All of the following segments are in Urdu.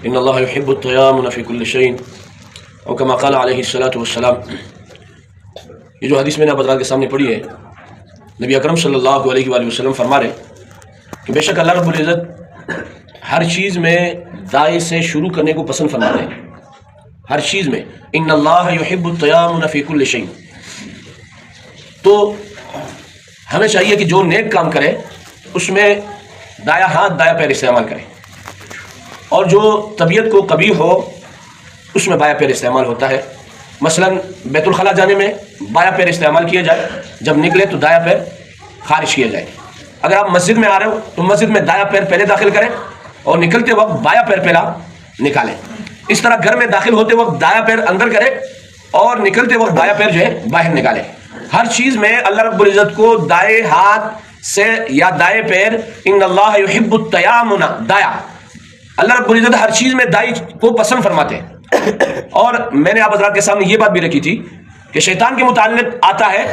ان اللہ یحب التیامن فی کل شیء او کما قال علیہ الصلوۃ والسلام۔ یہ جو حدیث میں نے آپ حضرات کے سامنے پڑھی ہے، نبی اکرم صلی اللہ علیہ وآلہ وسلم فرما رہے کہ بے شک اللہ رب العزت ہر چیز میں دائیں سے شروع کرنے کو پسند فرماتے ہیں، ہر چیز میں۔ ان اللہ یحب التیامن فی کل شیء، تو ہمیں چاہیے کہ جو نیک کام کرے اس میں دایاں ہاتھ دایاں پیر استعمال کرے، اور جو طبیعت کو قبیح ہو اس میں بایاں پیر استعمال ہوتا ہے۔ مثلا بیت الخلاء جانے میں بایاں پیر استعمال کیا جائے، جب نکلے تو دایاں پیر خارج کیا جائے۔ اگر آپ مسجد میں آ رہے ہو تو مسجد میں دایاں پیر پہلے داخل کریں اور نکلتے وقت بایاں پیر پہلا نکالیں۔ اس طرح گھر میں داخل ہوتے وقت دایاں پیر اندر کریں اور نکلتے وقت بایاں پیر جو ہے باہر نکالیں۔ ہر چیز میں اللہ رب العزت کو دائیں ہاتھ سے یا دائیں پیر، ان اللہ یحب التیامن، دایاں، اللہ رب العزت ہر چیز میں دائیں کو پسند فرماتے ہیں۔ اور میں نے آپ حضرات کے سامنے یہ بات بھی رکھی تھی کہ شیطان کے متعلق آتا ہے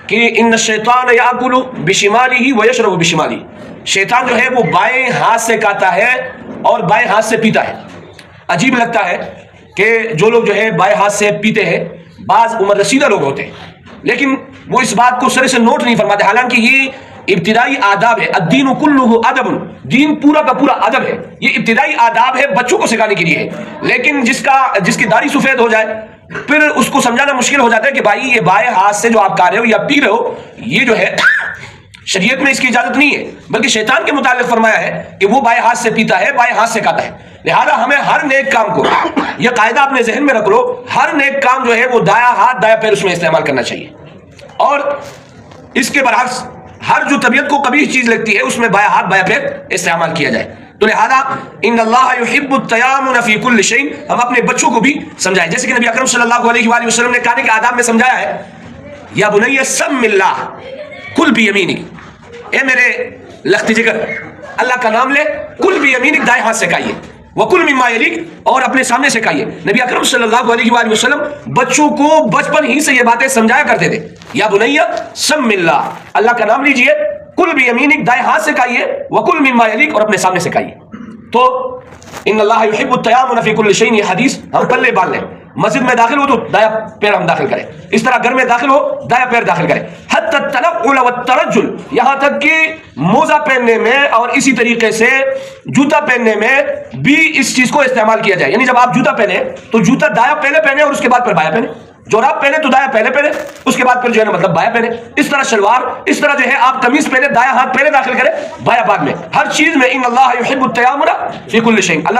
کہ ان الشیطان یاکل بشمالہ ویشرب بشمالہ، شیطان جو ہے وہ بائیں ہاتھ سے کھاتا ہے اور بائیں ہاتھ سے پیتا ہے۔ عجیب لگتا ہے کہ جو لوگ جو ہے بائیں ہاتھ سے پیتے ہیں بعض عمر رسیدہ لوگ ہوتے ہیں، لیکن وہ اس بات کو سرے سے نوٹ نہیں فرماتے، حالانکہ یہ ابتدائی آداب ہے۔ الدین کلہ ادب، دین پورا کا پورا ادب ہے، یہ ابتدائی آداب ہے، بچوں کو سکھانے کے لیے ہے۔ لیکن جس کی داڑھی سفید ہو جائے پھر اس کو سمجھانا مشکل ہو جاتا ہے کہ بھائی یہ بائیں ہاتھ سے جو آپ کھا رہے ہو یا پی رہے ہو، یہ جو ہے شریعت میں اس کی اجازت نہیں ہے، بلکہ شیطان کے متعلق فرمایا ہے کہ وہ بائیں ہاتھ سے پیتا ہے، بائیں ہاتھ سے کھاتا ہے۔ لہذا ہمیں ہر نیک کام کو، یہ قاعدہ اپنے ذہن میں رکھ لو، ہر نیک کام جو ہے وہ دایاں ہاتھ دایاں پیر اس میں استعمال کرنا چاہیے، اور اس کے برعکس ہر جو طبیعت کو قبیح چیز لگتی ہے اس میں بایاں ہاتھ بایاں پیر استعمال کیا جائے۔ تو لہذا ان اللہ یحب التیامن فی کل شیء، ہم اپنے بچوں کو بھی سمجھائیں، جیسے کہ نبی اکرم صلی اللہ علیہ وآلہ وسلم نے کھانے کے آداب میں سمجھایا ہے، یا بنی سم اللہ کل بیمینک، اے میرے لخت جگر اللہ کا نام لے، کل بیمینک، دائیں ہاتھ سے کھائیے، وکل مما یلیک، اور اپنے سامنے سے کھائیے۔ نبی اکرم صلی اللہ علیہ وآلہ وسلم بچوں کو بچپن ہی سے یہ باتیں سمجھایا کرتے تھے، یا بنی سم اللہ، اللہ کا نام لیجئے، کل بیمینک، دائیں ہاتھ سے کھائیے، وکل مما یلیک، اور اپنے سامنے سے کھائیے۔ تو ان اللہ یحب التیامن فی کل شیء، یہ حدیث ہم پلے باندھ لیں۔ مسجد میں داخل ہو تو دایاں پیر ہم داخل کریں، اس طرح گھر میں داخل ہو دایاں پیر داخل کریں، حتی التنعل والترجل، یہاں تک کہ موزہ پہننے میں اور اسی طریقے سے جوتا پہننے میں بھی اس چیز کو استعمال کیا جائے۔ یعنی جب آپ جوتا پہنے تو جوتا دایاں پہلے پہنے اور اس کے بعد پھر بایاں پہنے، جوراب پہنے تو دایاں پہلے پہنے، اس کے بعد پھر جو ہے نا مطلب بایاں پہنے، اس طرح شلوار، اس طرح جو ہے آپ قمیص پہنے، دایاں ہاتھ پہلے داخل کریں، بایاں بعد میں، ہر چیز میں ان اللہ یحب التیامن فی کل شیء، اللہ